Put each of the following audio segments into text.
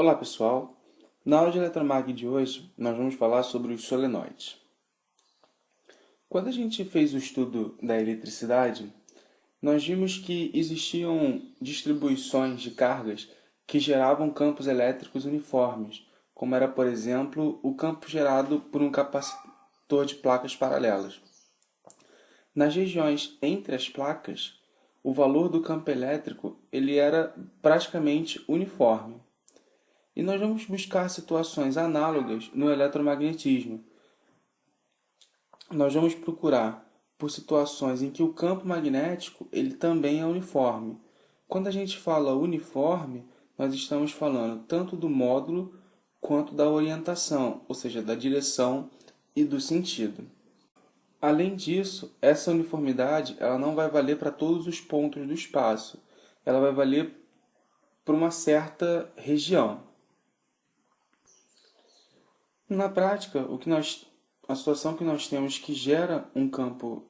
Olá pessoal, na aula de eletromag de hoje nós vamos falar sobre os solenoides. Quando a gente fez o estudo da eletricidade, nós vimos que existiam distribuições de cargas que geravam campos elétricos uniformes, como era, por exemplo, o campo gerado por um capacitor de placas paralelas. Nas regiões entre as placas, o valor do campo elétrico ele era praticamente uniforme. E nós vamos buscar situações análogas no eletromagnetismo. Nós vamos procurar por situações em que o campo magnético ele também é uniforme. Quando a gente fala uniforme, nós estamos falando tanto do módulo quanto da orientação, ou seja, da direção e do sentido. Além disso, essa uniformidade ela não vai valer para todos os pontos do espaço. Ela vai valer para uma certa região. Na prática, a situação que nós temos que gera um campo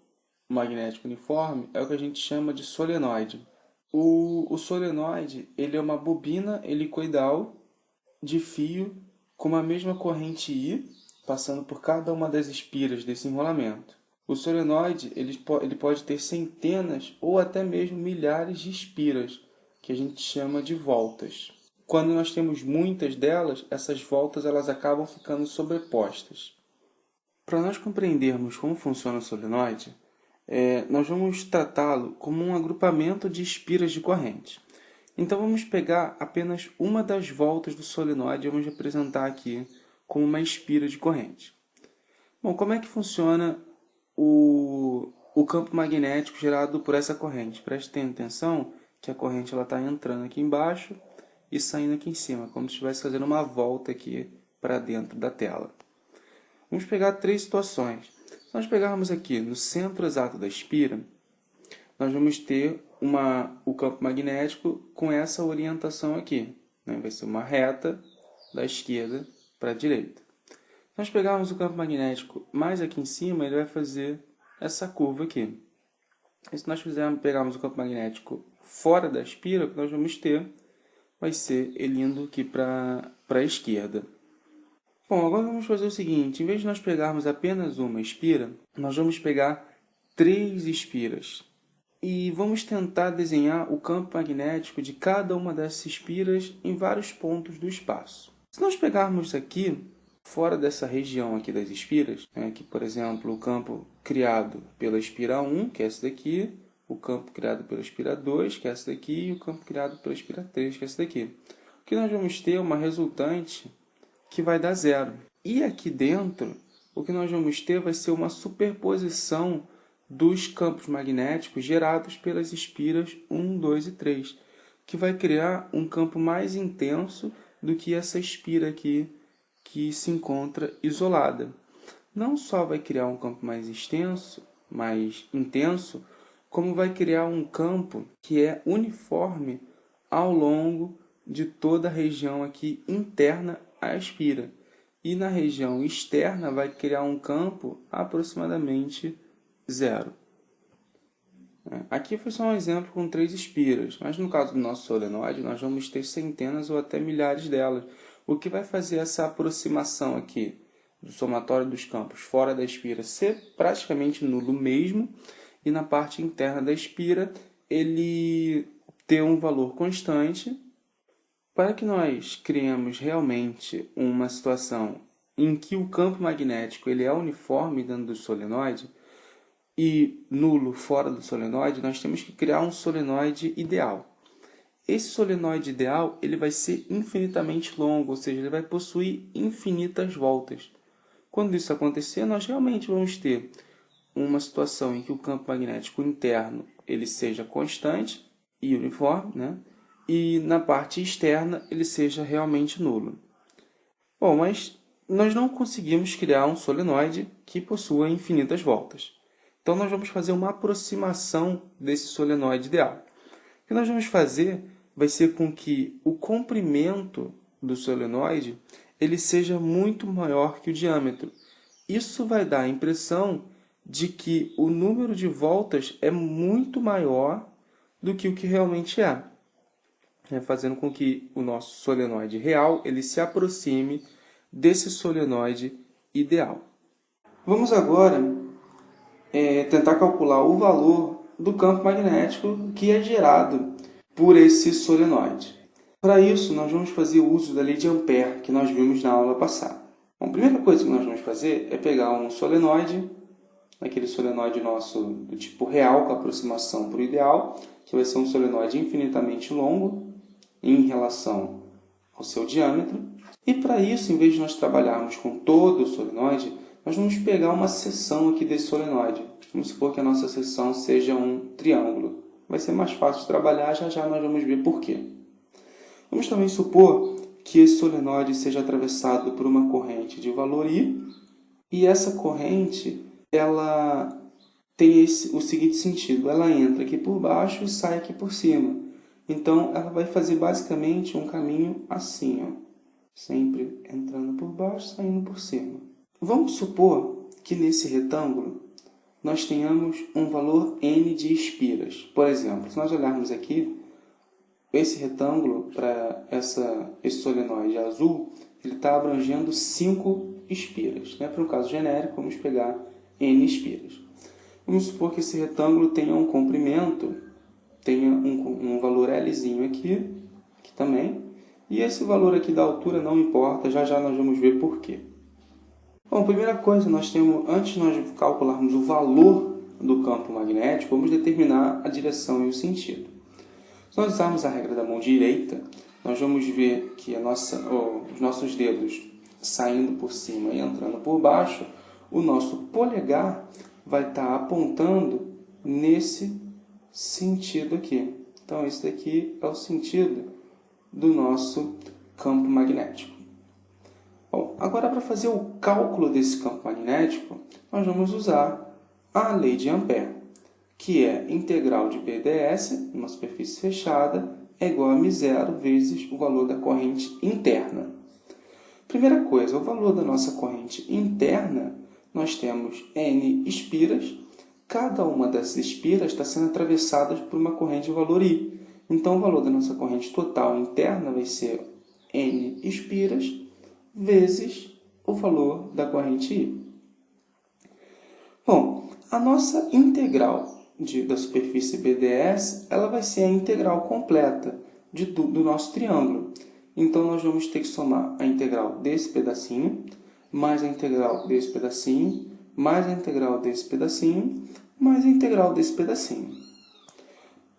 magnético uniforme é o que a gente chama de solenoide. O solenoide ele é uma bobina helicoidal de fio com a mesma corrente I, passando por cada uma das espiras desse enrolamento. O solenoide ele pode ter centenas ou até mesmo milhares de espiras, que a gente chama de voltas. Quando nós temos muitas delas, essas voltas elas acabam ficando sobrepostas. Para nós compreendermos como funciona o solenoide, nós vamos tratá-lo como um agrupamento de espiras de corrente. Então vamos pegar apenas uma das voltas do solenoide e vamos representar aqui como uma espira de corrente. Bom, como é que funciona o campo magnético gerado por essa corrente? Prestem atenção que a corrente está entrando aqui embaixo e saindo aqui em cima, como se estivesse fazendo uma volta aqui para dentro da tela. Vamos pegar três situações. Se nós pegarmos aqui no centro exato da espira, nós vamos ter o campo magnético com essa orientação aqui. Vai ser uma reta da esquerda para a direita. Se nós pegarmos o campo magnético mais aqui em cima, ele vai fazer essa curva aqui. E se nós pegarmos o campo magnético fora da espira, o que nós vamos ter vai ser ele indo aqui para a esquerda. Bom, agora vamos fazer o seguinte, em vez de nós pegarmos apenas uma espira, nós vamos pegar três espiras. E vamos tentar desenhar o campo magnético de cada uma dessas espiras em vários pontos do espaço. Se nós pegarmos aqui, fora dessa região aqui das espiras, aqui, por exemplo, o campo criado pela espira 1, que é essa daqui, o campo criado pela espira 2, que é essa daqui, e o campo criado pela espira 3, que é essa daqui. O que nós vamos ter é uma resultante que vai dar zero. E aqui dentro, o que nós vamos ter vai ser uma superposição dos campos magnéticos gerados pelas espiras 1, 2 e 3, que vai criar um campo mais intenso do que essa espira aqui que se encontra isolada. Não só vai criar um campo mais extenso, mais intenso, como vai criar um campo que é uniforme ao longo de toda a região aqui interna à espira. E na região externa vai criar um campo aproximadamente zero. Aqui foi só um exemplo com três espiras, mas no caso do nosso solenoide nós vamos ter centenas ou até milhares delas. O que vai fazer essa aproximação aqui do somatório dos campos fora da espira ser praticamente nulo mesmo, e na parte interna da espira ele ter um valor constante. Para que nós criemos realmente uma situação em que o campo magnético ele é uniforme dentro do solenoide e nulo fora do solenoide, nós temos que criar um solenoide ideal. Esse solenoide ideal ele vai ser infinitamente longo, ou seja, ele vai possuir infinitas voltas. Quando isso acontecer, nós realmente vamos ter uma situação em que o campo magnético interno ele seja constante e uniforme, e na parte externa ele seja realmente nulo. Bom, mas nós não conseguimos criar um solenoide que possua infinitas voltas. Então nós vamos fazer uma aproximação desse solenoide ideal. O que nós vamos fazer vai ser com que o comprimento do solenoide ele seja muito maior que o diâmetro. Isso vai dar a impressão de que o número de voltas é muito maior do que o que realmente é. fazendo com que o nosso solenoide real ele se aproxime desse solenoide ideal. Vamos agora tentar calcular o valor do campo magnético que é gerado por esse solenoide. Para isso, nós vamos fazer uso da lei de Ampère, que nós vimos na aula passada. Bom, a primeira coisa que nós vamos fazer é pegar um solenoide, aquele solenoide nosso do tipo real, com aproximação para o ideal, que vai ser um solenoide infinitamente longo em relação ao seu diâmetro. E para isso, em vez de nós trabalharmos com todo o solenoide, nós vamos pegar uma seção aqui desse solenoide. Vamos supor que a nossa seção seja um triângulo. Vai ser mais fácil de trabalhar, já nós vamos ver por quê. Vamos também supor que esse solenoide seja atravessado por uma corrente de valor I, e essa corrente ela tem o seguinte sentido: ela entra aqui por baixo e sai aqui por cima. Então, ela vai fazer basicamente um caminho assim, ó, sempre entrando por baixo, saindo por cima. Vamos supor que nesse retângulo nós tenhamos um valor n de espiras. Por exemplo, se nós olharmos aqui, esse retângulo, para esse solenoide azul, ele está abrangendo 5 espiras. Para um caso genérico, vamos pegar n espiras. Vamos supor que esse retângulo tenha um comprimento, tenha um valor Lzinho aqui também, e esse valor aqui da altura não importa, já nós vamos ver por quê. Bom, primeira coisa, antes de nós calcularmos o valor do campo magnético, vamos determinar a direção e o sentido. Se nós usarmos a regra da mão direita, nós vamos ver que os nossos dedos saindo por cima e entrando por baixo, o nosso polegar vai estar apontando nesse sentido aqui. Então, esse daqui é o sentido do nosso campo magnético. Bom, agora para fazer o cálculo desse campo magnético, nós vamos usar a lei de Ampère, que é integral de BDS, numa superfície fechada, é igual a μ0 vezes o valor da corrente interna. Primeira coisa, o valor da nossa corrente interna, nós temos n espiras, cada uma dessas espiras está sendo atravessada por uma corrente de valor I. Então, o valor da nossa corrente total interna vai ser n espiras vezes o valor da corrente I. Bom, a nossa integral da superfície BDS, ela vai ser a integral completa do nosso triângulo. Então, nós vamos ter que somar a integral desse pedacinho, mais a integral desse pedacinho, mais a integral desse pedacinho, mais a integral desse pedacinho.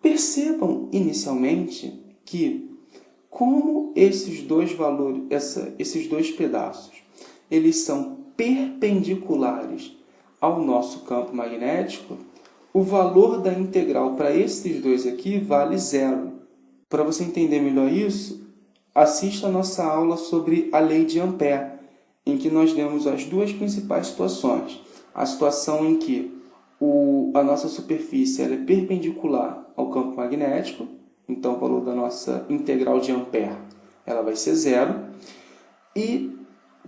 Percebam, inicialmente, que como esses dois valores, esses dois pedaços, eles são perpendiculares ao nosso campo magnético, o valor da integral para esses dois aqui vale 0. Para você entender melhor isso, assista a nossa aula sobre a lei de Ampère, em que nós demos as duas principais situações. A situação em que a nossa superfície ela é perpendicular ao campo magnético, então o valor da nossa integral de Ampère ela vai ser 0, e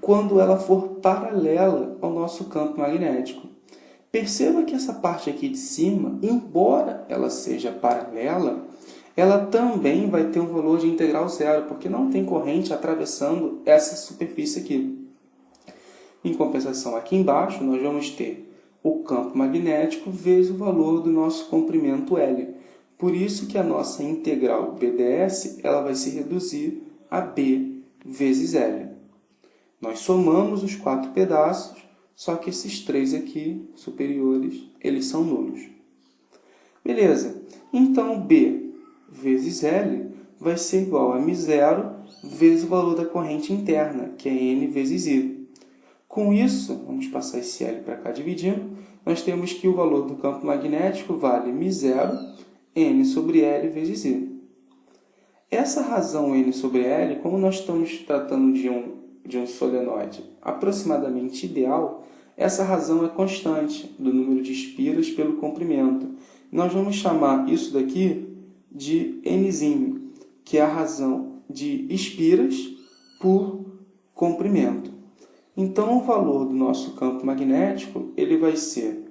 quando ela for paralela ao nosso campo magnético. Perceba que essa parte aqui de cima, embora ela seja paralela, ela também vai ter um valor de integral 0, porque não tem corrente atravessando essa superfície aqui. Em compensação, aqui embaixo, nós vamos ter o campo magnético vezes o valor do nosso comprimento L. Por isso que a nossa integral BDS ela vai se reduzir a B vezes L. Nós somamos os 4 pedaços, só que esses 3 aqui, superiores, eles são nulos. Beleza. Então, B vezes L vai ser igual a μ0 vezes o valor da corrente interna, que é N vezes I. Com isso, vamos passar esse L para cá dividindo, nós temos que o valor do campo magnético vale μ0, N sobre L vezes I. Essa razão N sobre L, como nós estamos tratando de um solenoide aproximadamente ideal, essa razão é constante do número de espiras pelo comprimento. Nós vamos chamar isso daqui de Nzinho, que é a razão de espiras por comprimento. Então, o valor do nosso campo magnético ele vai ser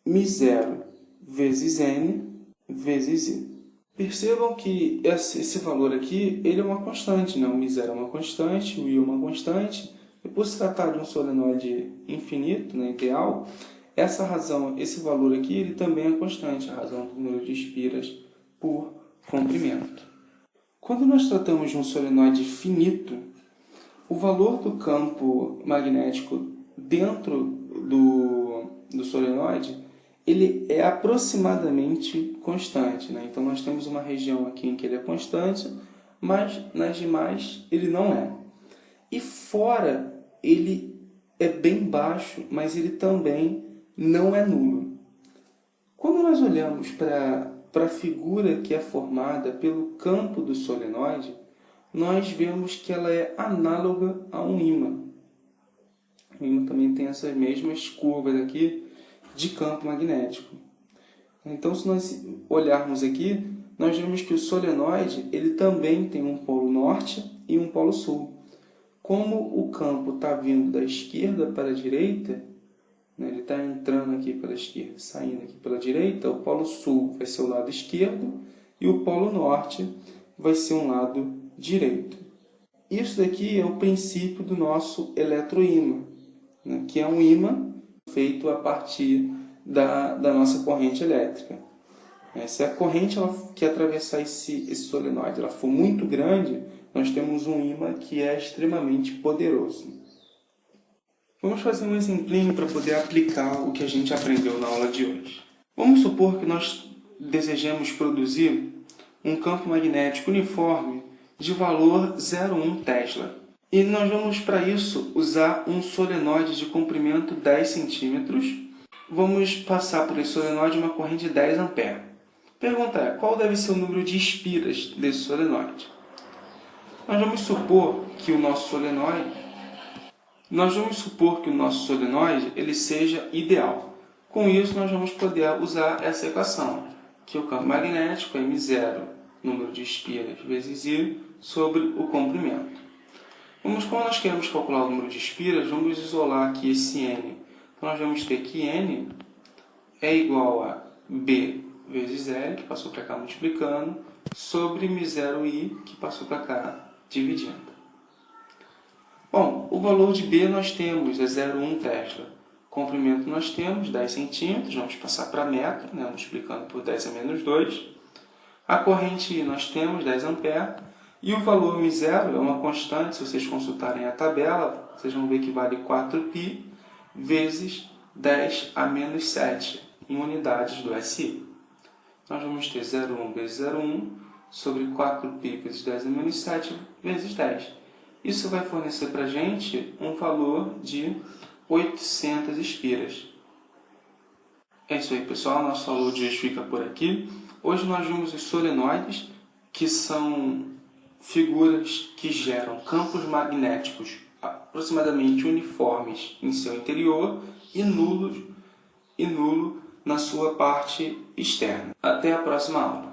μ0 vezes N vezes I. Percebam que esse valor aqui ele é uma constante, né? O μ0 é uma constante, o I é uma constante. E por se tratar de um solenoide infinito, né, ideal, essa razão, esse valor aqui, ele também é constante, a razão do número de espiras por comprimento. Quando nós tratamos de um solenoide finito, o valor do campo magnético dentro do solenoide ele é aproximadamente constante, né? Então, nós temos uma região aqui em que ele é constante, mas nas demais ele não é. E fora, ele é bem baixo, mas ele também não é nulo. Quando nós olhamos para a figura que é formada pelo campo do solenoide, nós vemos que ela é análoga a um ímã. O ímã também tem essas mesmas curvas aqui de campo magnético. Então, se nós olharmos aqui, nós vemos que o solenoide ele também tem um polo norte e um polo sul. Como o campo está vindo da esquerda para a direita, né, ele está entrando aqui pela esquerda, saindo aqui pela direita, o polo sul vai ser o lado esquerdo e o polo norte vai ser um lado direito. Isso daqui é o princípio do nosso eletroímã, né, que é um ímã feito a partir da nossa corrente elétrica. Se a corrente que atravessar esse solenoide ela for muito grande, nós temos um ímã que é extremamente poderoso. Vamos fazer um exemplinho para poder aplicar o que a gente aprendeu na aula de hoje. Vamos supor que nós desejemos produzir um campo magnético uniforme de valor 0,1 Tesla. E nós vamos, para isso, usar um solenoide de comprimento 10 centímetros. Vamos passar por esse solenoide uma corrente de 10 amperes. Pergunta é, qual deve ser o número de espiras desse solenoide? Nós vamos supor que o nosso solenoide ele seja ideal. Com isso, nós vamos poder usar essa equação, que o campo magnético é M0, número de espiras, vezes I, sobre o comprimento. Como nós queremos calcular o número de espiras, vamos isolar aqui esse N. Então, nós vamos ter que N é igual a B vezes L, que passou para cá multiplicando, sobre μ0I, que passou para cá dividindo. Bom, o valor de B nós temos, é 0,1 Tesla. Comprimento nós temos 10 centímetros, vamos passar para metro, né, multiplicando por 10 a menos 2. A corrente I nós temos 10 amperes. E o valor μ0 é uma constante, se vocês consultarem a tabela, vocês vão ver que vale 4π vezes 10 a menos 7, em unidades do SI. Nós vamos ter 0,1 vezes 0,1 sobre 4π vezes 10 a menos 7 vezes 10. Isso vai fornecer para a gente um valor de 800 espiras. É isso aí, pessoal. Nosso aula de hoje fica por aqui. Hoje nós vimos os solenoides, que são figuras que geram campos magnéticos aproximadamente uniformes em seu interior e nulo na sua parte externa. Até a próxima aula.